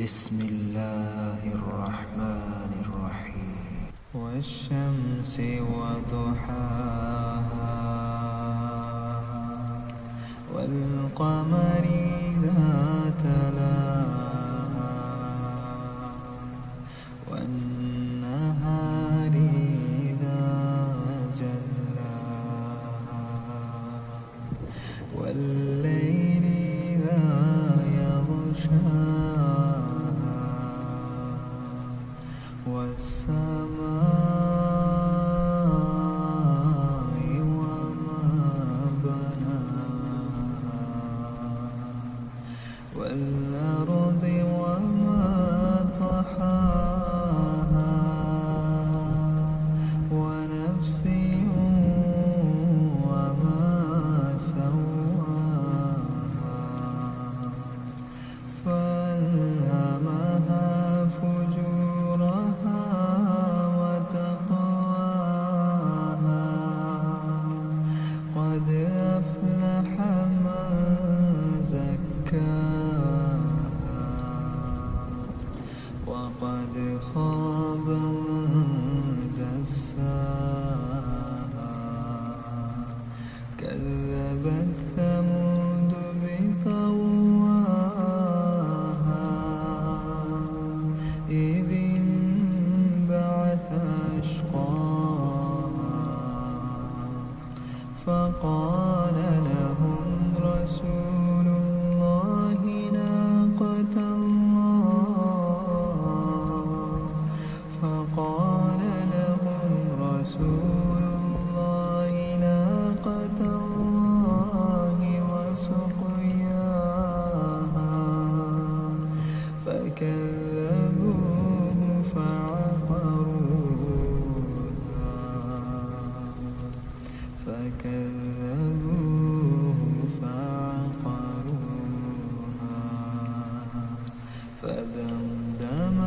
بسم الله الرحمن الرحيم والشمس وضحاها والقمر إذا تلاها والنهار إذا جلاها والليل إذا يغشاها والسماء وما بناها والأرض وما طحاها ونفس وما سواها فألهمها فجورها وتقواها قد أفلح من زكاها وقد خاب من دساها كذبت ثمود بطغواها إذ انبعث أشقاها فقال لهم رسول الله ناقة الله فقال لهم رسول الله ناقة الله وسقياها فكذبوه فعقروها فدمدم